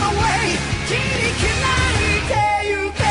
my way 切り開いてゆけ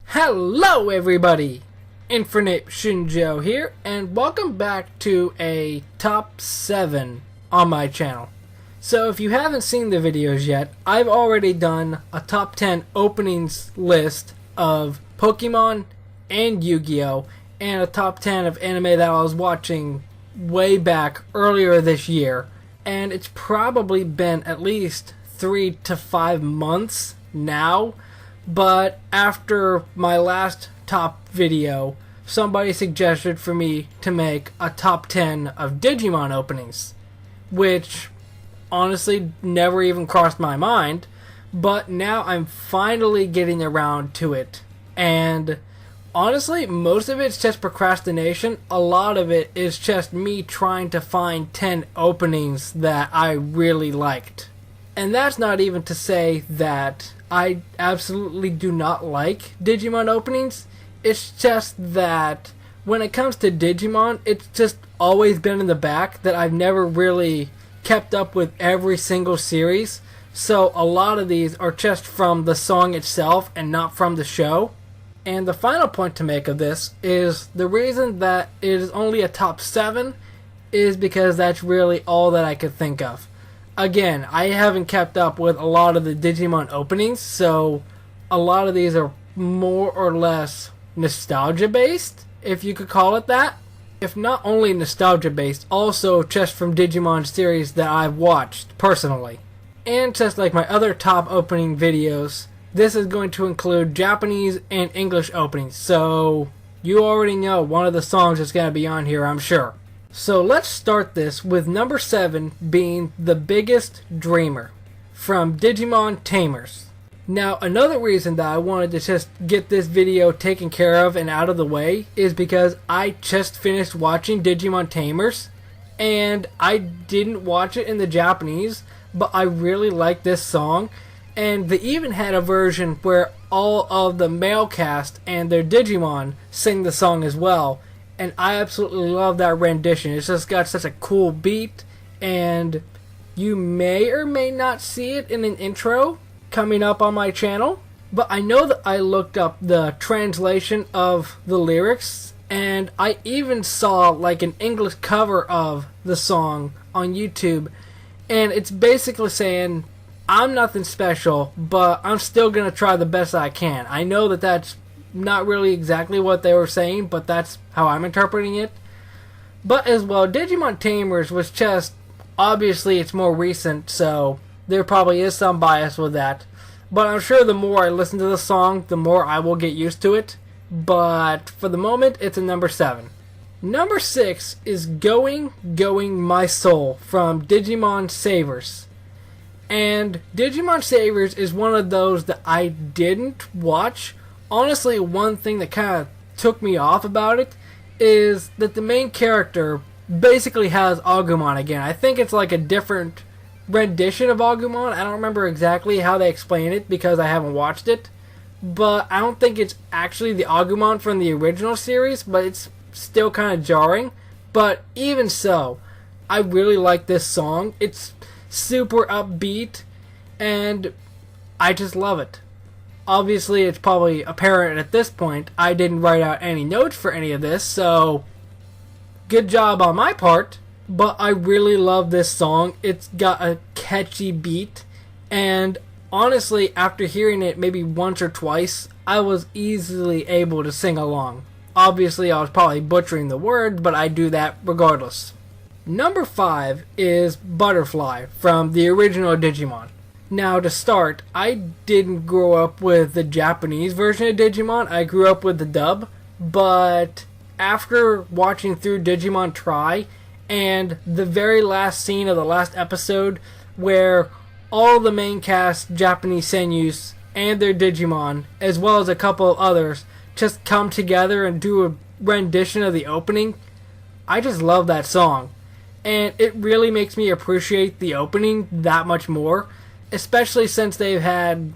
Hello everybody! Infernape Shinjo here, and welcome back to a top 7 on my channel. So if you haven't seen the videos yet, I've already done a top 10 openings list of Pokemon and Yu-Gi-Oh! And a top 10 of anime that I was watching way back earlier this year. And it's probably been at least 3 to 5 months now. But after my last top video, somebody suggested for me to make a top 10 of Digimon openings, which honestly never even crossed my mind, but now I'm finally getting around to it. And honestly, most of it's just procrastination. A lot of it is just me trying to find 10 openings that I really liked. And that's not even to say that I absolutely do not like Digimon openings. It's just that when it comes to Digimon, it's just always been in the back that I've never really kept up with every single series. So a lot of these are just from the song itself and not from the show. And the final point to make of this is the reason that it is only a top 7 is because that's really all that I could think of. Again, I haven't kept up with a lot of the Digimon openings, so a lot of these are more or less nostalgia based, if you could call it that. If not only nostalgia based, also just from Digimon series that I've watched personally. And just like my other top opening videos, this is going to include Japanese and English openings, so you already know one of the songs is going to be on here, I'm sure. So let's start this with number 7 being The Biggest Dreamer from Digimon Tamers. Now, another reason that I wanted to just get this video taken care of and out of the way is because I just finished watching Digimon Tamers, and I didn't watch it in the Japanese, but I really like this song. And they even had a version where all of the male cast and their Digimon sing the song as well. And I absolutely love that rendition. It's just got such a cool beat. And you may or may not see it in an intro coming up on my channel. But I know that I looked up the translation of the lyrics. And I even saw like an English cover of the song on YouTube. And it's basically saying, I'm nothing special, but I'm still going to try the best I can. I know that that's not really exactly what they were saying, but that's how I'm interpreting it. But as well, Digimon Tamers was just, obviously it's more recent, so there probably is some bias with that. But I'm sure the more I listen to the song, the more I will get used to it. But for the moment, it's a number 7. Number 6 is Going My Soul from Digimon Savers. And Digimon Savers is one of those that I didn't watch. Honestly, one thing that kind of took me off about it is that the main character basically has Agumon again. I think it's like a different rendition of Agumon. I don't remember exactly how they explain it because I haven't watched it. But I don't think it's actually the Agumon from the original series, but it's still kind of jarring. But even so, I really like this song. It's super upbeat, and I just love it. Obviously, it's probably apparent at this point I didn't write out any notes for any of this, so good job on my part. But I really love this song. It's got a catchy beat, and honestly, after hearing it maybe once or twice, I was easily able to sing along. Obviously, I was probably butchering the words, but I do that regardless. Number 5 is Butterfly from the original Digimon. Now to start, I didn't grow up with the Japanese version of Digimon, I grew up with the dub, but after watching through Digimon Try and the very last scene of the last episode where all the main cast Japanese seiyus and their Digimon, as well as a couple of others, just come together and do a rendition of the opening, I just love that song. And it really makes me appreciate the opening that much more, especially since they've had,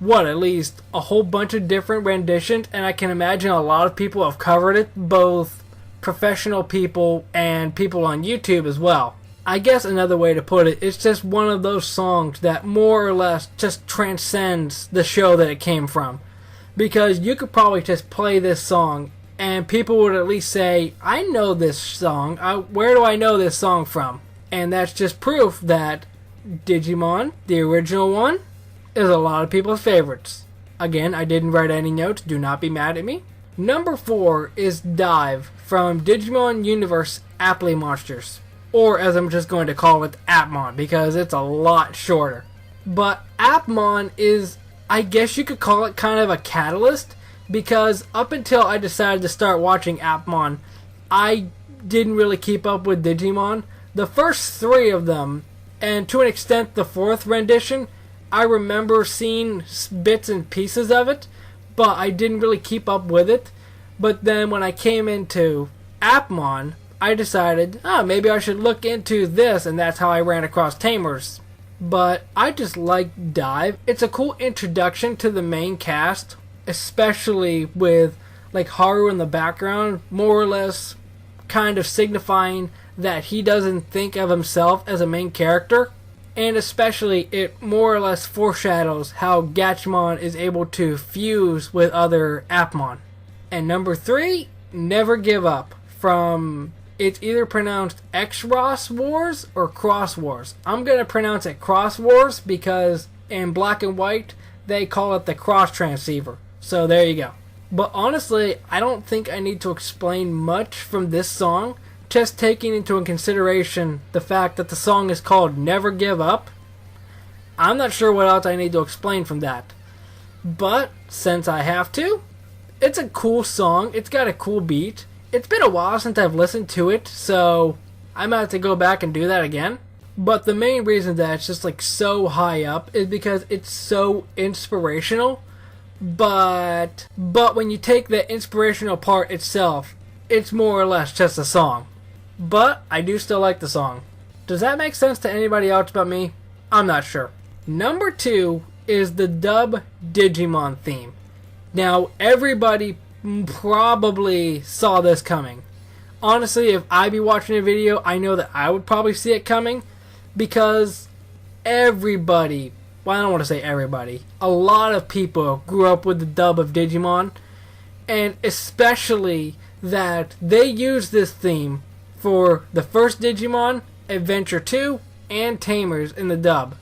at least a whole bunch of different renditions, and I can imagine a lot of people have covered it, both professional people and people on YouTube as well. I guess another way to put it, it's just one of those songs that more or less just transcends the show that it came from. Because you could probably just play this song and people would at least say, I know this song, where do I know this song from? And that's just proof that Digimon, the original one, is a lot of people's favorites. Again, I didn't write any notes, do not be mad at me. Number 4 is Dive from Digimon Universe Apply Monsters. Or as I'm just going to call it, Appmon, because it's a lot shorter. But Appmon is, I guess you could call it kind of a catalyst, because up until I decided to start watching Appmon, I didn't really keep up with Digimon. The first 3 of them, and to an extent the 4th rendition, I remember seeing bits and pieces of it, but I didn't really keep up with it. But then when I came into Appmon, I decided, maybe I should look into this, and that's how I ran across Tamers. But I just like Dive. It's a cool introduction to the main cast, especially with like Haru in the background, more or less kind of signifying that he doesn't think of himself as a main character. And especially it more or less foreshadows how Gatchmon is able to fuse with other Appmon. And number 3, Never Give Up from... It's either pronounced X-Ross Wars or Cross Wars. I'm going to pronounce it Cross Wars because in black and white, they call it the cross transceiver. So there you go. But honestly, I don't think I need to explain much from this song. Just taking into consideration the fact that the song is called Never Give Up. I'm not sure what else I need to explain from that. But since I have to, it's a cool song. It's got a cool beat. It's been a while since I've listened to it, so I might have to go back and do that again. But the main reason that it's just like so high up is because it's so inspirational. But when you take the inspirational part itself, it's more or less just a song. But I do still like the song. Does that make sense to anybody else but me? I'm not sure. Number 2 is the dub Digimon theme. Now, everybody probably saw this coming. Honestly, if I be watching a video, I know that I would probably see it coming because everybody, well, I don't want to say everybody, a lot of people grew up with the dub of Digimon, and especially that they used this theme for the first Digimon, Adventure 2, and Tamers in the dub.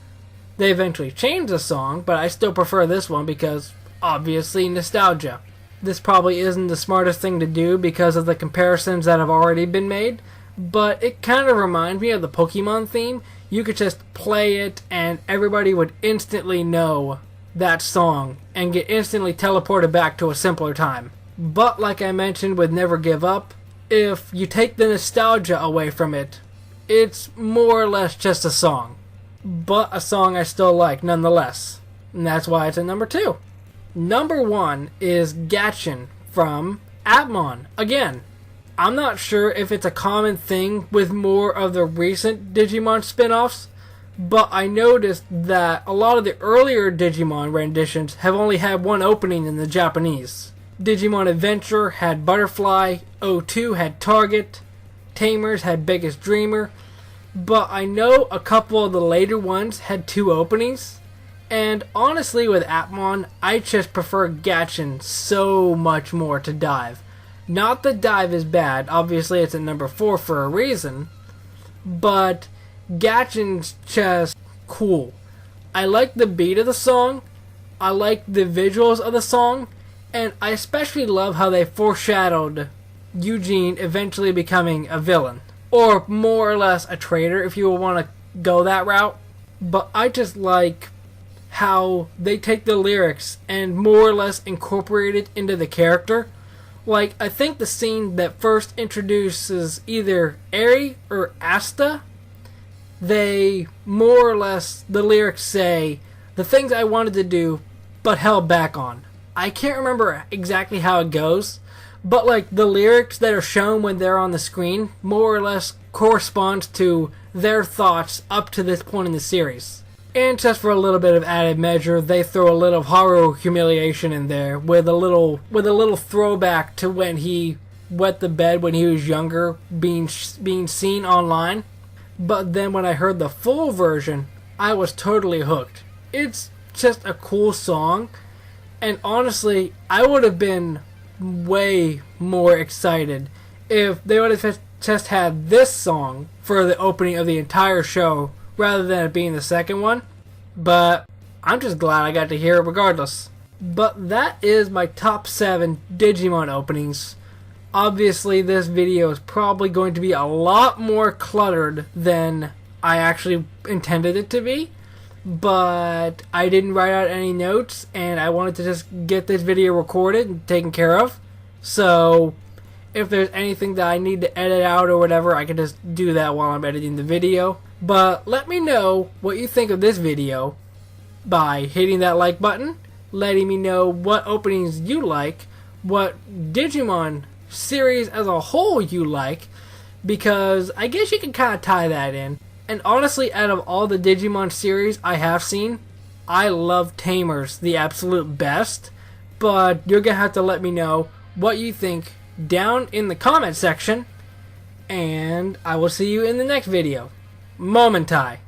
They eventually changed the song, but I still prefer this one because, obviously, nostalgia. This probably isn't the smartest thing to do because of the comparisons that have already been made, but it kind of reminds me of the Pokemon theme. You could just play it and everybody would instantly know that song and get instantly teleported back to a simpler time. But like I mentioned with Never Give Up, if you take the nostalgia away from it, it's more or less just a song. But a song I still like nonetheless. And that's why it's at number 2. Number 1 is Gatchin from Appmon. Again, I'm not sure if it's a common thing with more of the recent Digimon spin-offs, but I noticed that a lot of the earlier Digimon renditions have only had one opening in the Japanese. Digimon Adventure had Butterfly, O2 had Target, Tamers had Biggest Dreamer, but I know a couple of the later ones had 2 openings. And honestly, with Appmon, I just prefer Gatchin so much more to Dive. Not that Dive is bad, obviously it's at number 4 for a reason, but Gatchin's just cool. I like the beat of the song, I like the visuals of the song, and I especially love how they foreshadowed Eugene eventually becoming a villain. Or more or less a traitor if you want to go that route. But I just like how they take the lyrics and more or less incorporate it into the character. Like, I think the scene that first introduces either Eri or Asta, they more or less, the lyrics say, the things I wanted to do, but held back on. I can't remember exactly how it goes, but like the lyrics that are shown when they're on the screen more or less corresponds to their thoughts up to this point in the series. And just for a little bit of added measure, they throw a little Haru humiliation in there with a little throwback to when he wet the bed when he was younger, being seen online. But then when I heard the full version, I was totally hooked. It's just a cool song, and honestly, I would have been way more excited if they would have just had this song for the opening of the entire show rather than it being the second one. But I'm just glad I got to hear it regardless. But that is my top 7 Digimon openings. Obviously, this video is probably going to be a lot more cluttered than I actually intended it to be. But I didn't write out any notes, and I wanted to just get this video recorded and taken care of. So if there's anything that I need to edit out or whatever, I can just do that while I'm editing the video. But let me know what you think of this video by hitting that like button, letting me know what openings you like, what Digimon series as a whole you like, because I guess you can kind of tie that in. And honestly, out of all the Digimon series I have seen, I love Tamers the absolute best. But you're going to have to let me know what you think down in the comment section. And I will see you in the next video. Momentai.